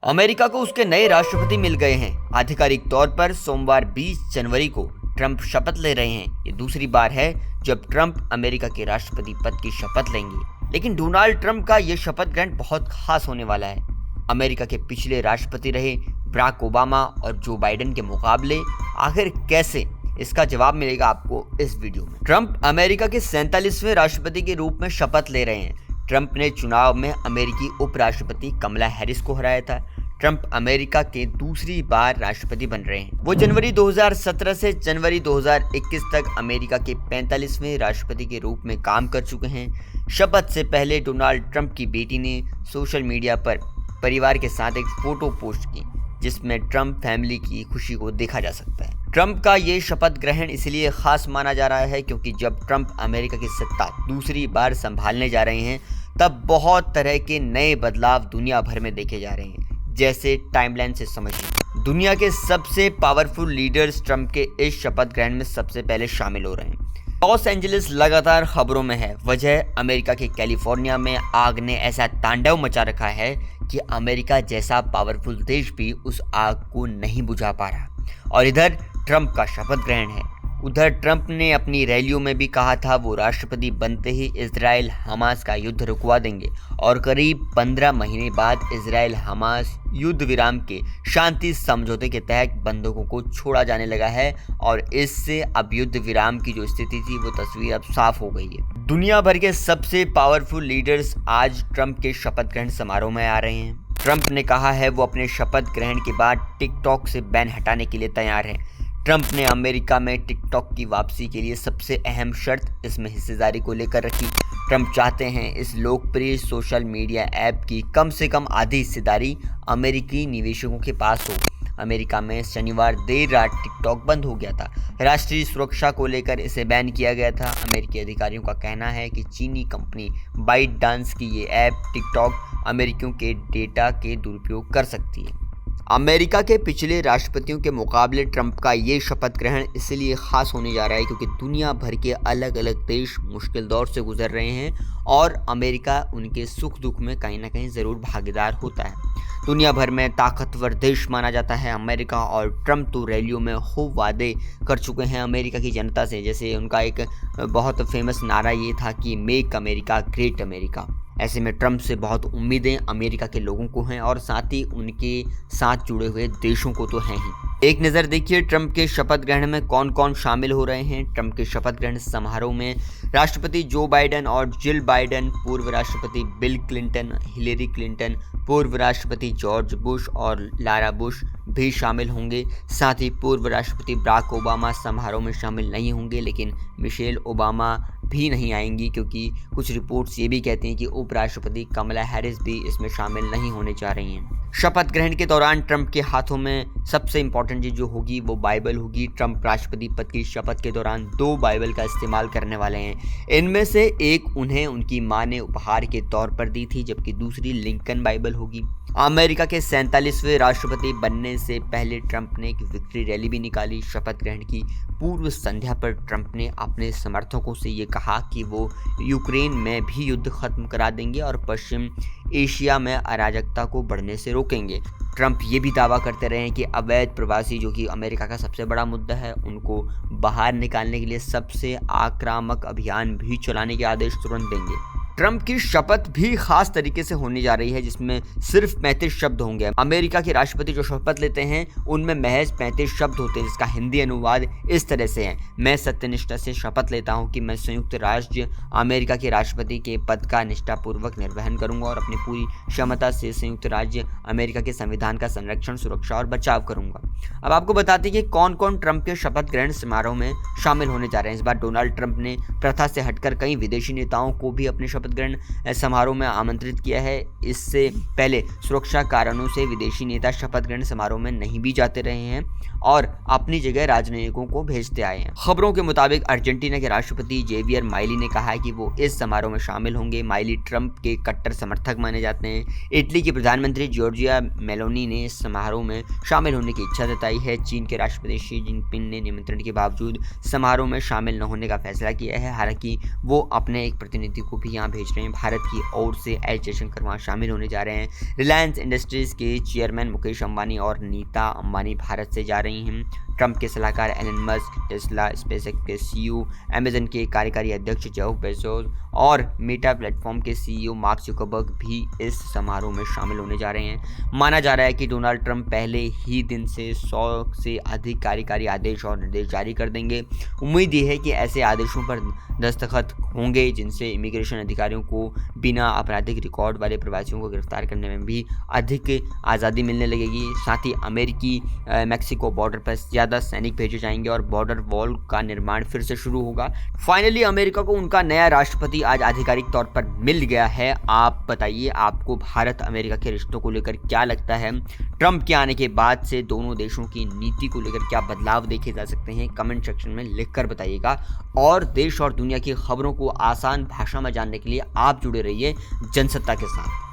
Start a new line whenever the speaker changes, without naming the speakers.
America को उसके नए राष्ट्रपति मिल गए हैं। आधिकारिक तौर पर सोमवार 20 जनवरी को ट्रंप शपथ ले रहे हैं। ये दूसरी बार है जब ट्रंप अमेरिका के राष्ट्रपति पद की शपथ लेंगे। लेकिन डोनाल्ड ट्रंप का ये शपथ ग्रहण बहुत खास होने वाला है। अमेरिका के पिछले राष्ट्रपति रहे बराक ओबामा और जो बाइडेन के मुकाबले आखिर कैसे, इसका जवाब मिलेगा आपको इस वीडियो में। ट्रंप अमेरिका के 47वें राष्ट्रपति के रूप में शपथ ले रहे हैं। ट्रंप ने चुनाव में अमेरिकी उपराष्ट्रपति कमला हैरिस को हराया था। ट्रंप अमेरिका के दूसरी बार राष्ट्रपति बन रहे हैं। वो जनवरी 2017 से जनवरी 2021 तक अमेरिका के 45वें राष्ट्रपति के रूप में काम कर चुके हैं। शपथ से पहले डोनाल्ड ट्रंप की बेटी ने सोशल मीडिया पर परिवार के साथ एक फोटो पोस्ट की, जिसमें ट्रंप फैमिली की खुशी को देखा जा सकता है। ट्रंप का ये शपथ ग्रहण इसलिए खास माना जा रहा है क्योंकि जब ट्रंप अमेरिका की सत्ता दूसरी बार संभालने जा रहे हैं, तब बहुत तरह के नए बदलाव दुनिया भर में देखे जा रहे हैं। जैसे टाइमलाइन से समझिए, दुनिया के सबसे पावरफुल लीडर्स ट्रंप के इस शपथ ग्रहण में सबसे पहले शामिल हो रहे हैं। लॉस एंजलिस लगातार खबरों में है। वजह अमेरिका के कैलिफोर्निया में आग ने ऐसा तांडव मचा रखा है कि अमेरिका जैसा पावरफुल देश भी उस आग को नहीं बुझा पा रहा। और इधर ट्रंप का शपथ ग्रहण है। उधर ट्रंप ने अपनी रैलियों में भी कहा था वो राष्ट्रपति बनते ही इजराइल हमास का युद्ध रुकवा देंगे और करीब 15 महीने बाद इजराइल हमास युद्ध विराम के शांति समझौते के तहत बंधकों को छोड़ा जाने लगा है और इससे अब युद्ध विराम की जो स्थिति थी वो तस्वीर अब साफ हो गई है। दुनिया भर के सबसे पावरफुल लीडर्स आज ट्रंप के शपथ ग्रहण समारोह में आ रहे हैं। ट्रंप ने कहा है वो अपने शपथ ग्रहण के बाद टिकटॉक से बैन हटाने के लिए तैयार हैं। ट्रंप ने अमेरिका में टिकटॉक की वापसी के लिए सबसे अहम शर्त इसमें हिस्सेदारी को लेकर रखी। ट्रंप चाहते हैं इस लोकप्रिय सोशल मीडिया ऐप की कम से कम आधी हिस्सेदारी अमेरिकी निवेशकों के पास हो। अमेरिका में शनिवार देर रात टिकटॉक बंद हो गया था। राष्ट्रीय सुरक्षा को लेकर इसे बैन किया गया था। अमेरिकी अधिकारियों का कहना है कि चीनी कंपनी बाइट डांस की ये ऐप टिकटॉक अमेरिकियों के डेटा के दुरुपयोग कर सकती है। अमेरिका के पिछले राष्ट्रपतियों के मुकाबले ट्रंप का ये शपथ ग्रहण इसलिए खास होने जा रहा है क्योंकि दुनिया भर के अलग अलग देश मुश्किल दौर से गुजर रहे हैं और अमेरिका उनके सुख दुख में कहीं ना कहीं ज़रूर भागीदार होता है। दुनिया भर में ताकतवर देश माना जाता है अमेरिका, और ट्रंप तो रैलियों में खूब वादे कर चुके हैं अमेरिका की जनता से। जैसे उनका एक बहुत फेमस नारा ये था कि मेक अमेरिका ग्रेट अमेरिका। ऐसे में ट्रंप से बहुत उम्मीदें अमेरिका के लोगों को हैं और साथ ही उनके साथ जुड़े हुए देशों को तो हैं ही। एक नज़र देखिए ट्रंप के शपथ ग्रहण में कौन कौन शामिल हो रहे हैं। ट्रंप के शपथ ग्रहण समारोह में राष्ट्रपति जो बाइडेन और जिल बाइडेन, पूर्व राष्ट्रपति बिल क्लिंटन, हिलेरी क्लिंटन, पूर्व राष्ट्रपति जॉर्ज बुश और लारा बुश भी शामिल होंगे। साथ ही पूर्व राष्ट्रपति बराक ओबामा समारोह में शामिल नहीं होंगे, लेकिन मिशेल ओबामा भी नहीं आएंगी क्योंकि कुछ रिपोर्ट्स ये भी कहती हैं कि उपराष्ट्रपति कमला हैरिस भी इसमें शामिल नहीं होने जा रही हैं। शपथ ग्रहण के दौरान ट्रंप के हाथों में सबसे इंपॉर्टेंट चीज जो होगी वो बाइबल होगी। ट्रंप राष्ट्रपति पद की शपथ के दौरान 2 बाइबल का इस्तेमाल करने वाले हैं। इनमें से एक उन्हें उनकी मां ने उपहार के तौर पर दी थी, जबकि दूसरी लिंकन बाइबल होगी। अमेरिका के 47वें राष्ट्रपति बनने से पहले ट्रंप ने एक विक्ट्री रैली भी निकाली। शपथ ग्रहण की पूर्व संध्या पर ट्रंप ने अपने समर्थकों से ये कहा कि वो यूक्रेन में भी युद्ध खत्म करा देंगे और पश्चिम एशिया में अराजकता को बढ़ने से रोकेंगे। ट्रंप ये भी दावा करते रहे हैं कि अवैध प्रवासी, जो कि अमेरिका का सबसे बड़ा मुद्दा है, उनको बाहर निकालने के लिए सबसे आक्रामक अभियान भी चलाने के आदेश तुरंत देंगे। ट्रंप की शपथ भी खास तरीके से होने जा रही है, जिसमें सिर्फ 35 शब्द होंगे। अमेरिका के राष्ट्रपति जो शपथ लेते हैं उनमें महज 35 शब्द होते हैं, जिसका हिंदी अनुवाद इस तरह से है। मैं सत्यनिष्ठा से शपथ लेता हूं कि मैं संयुक्त राज्य अमेरिका के राष्ट्रपति के पद का निष्ठापूर्वक निर्वहन करूंगा और अपनी पूरी क्षमता से संयुक्त राज्य अमेरिका के संविधान का संरक्षण, सुरक्षा और बचाव करूंगा। अब आपको बताते हैं कि कौन कौन ट्रंप के शपथ ग्रहण समारोह में शामिल होने जा रहे हैं। इस बार डोनाल्ड ट्रंप ने प्रथा से हटकर कई विदेशी नेताओं को भी अपने शपथ ग्रहण समारोह में आमंत्रित किया है। इससे पहले सुरक्षा कारणों से विदेशी नेता शपथ ग्रहण समारोह में नहीं भी जाते रहे हैं और अपनी जगह राजनयिकों को भेजते आए हैं। खबरों के मुताबिक अर्जेंटीना के राष्ट्रपति जेवियर माइली ने कहा है कि वो इस समारोह में शामिल होंगे। माइली ट्रंप के कट्टर समर्थक माने जाते हैं। इटली की प्रधानमंत्री जॉर्जिया मेलोनी ने इस समारोह में शामिल होने की इच्छा जताई है। चीन के राष्ट्रपति शी जिनपिंग ने निमंत्रण के बावजूद समारोह में शामिल न होने का फैसला किया है। हालांकि वो अपने एक प्रतिनिधि को भी यहाँ भेज रहे हैं। भारत की ओर से एस जयशंकर वहाँ शामिल होने जा रहे हैं। रिलायंस इंडस्ट्रीज के चेयरमैन मुकेश अंबानी और नीता अंबानी भारत से जा रही हैं। ट्रंप के सलाहकार एलन मस्क, टेस्ला, स्पेसएक्स के सीईओ, अमेजन के कार्यकारी अध्यक्ष जेफ बेजोस और मेटा प्लेटफॉर्म के सीईओ मार्क जुकरबर्ग भी इस समारोह में शामिल होने जा रहे हैं। माना जा रहा है कि डोनाल्ड ट्रंप पहले ही दिन से 100 से अधिक कार्यकारी आदेश और निर्देश जारी कर देंगे। उम्मीद ये है कि ऐसे आदेशों पर दस्तखत होंगे जिनसे इमिग्रेशन अधिकारियों को बिना आपराधिक रिकॉर्ड वाले प्रवासियों को गिरफ्तार करने में भी अधिक आज़ादी मिलने लगेगी। साथ ही अमेरिकी मैक्सिको बॉर्डर पर ज़्यादा सैनिक भेजे जाएंगे और बॉर्डर वॉल का निर्माण फिर से शुरू होगा। फाइनली अमेरिका को उनका नया राष्ट्रपति आज आधिकारिक तौर पर मिल गया है। आप बताइए, आपको भारत अमेरिका के रिश्तों को लेकर क्या लगता है? ट्रंप के आने के बाद से दोनों देशों की नीति को लेकर क्या बदलाव देखे जा सकते हैं? कमेंट सेक्शन में लिखकर बताइएगा। और देश और दुनिया की खबरों को आसान भाषा में जानने के लिए आप जुड़े रहिए जनसत्ता के साथ।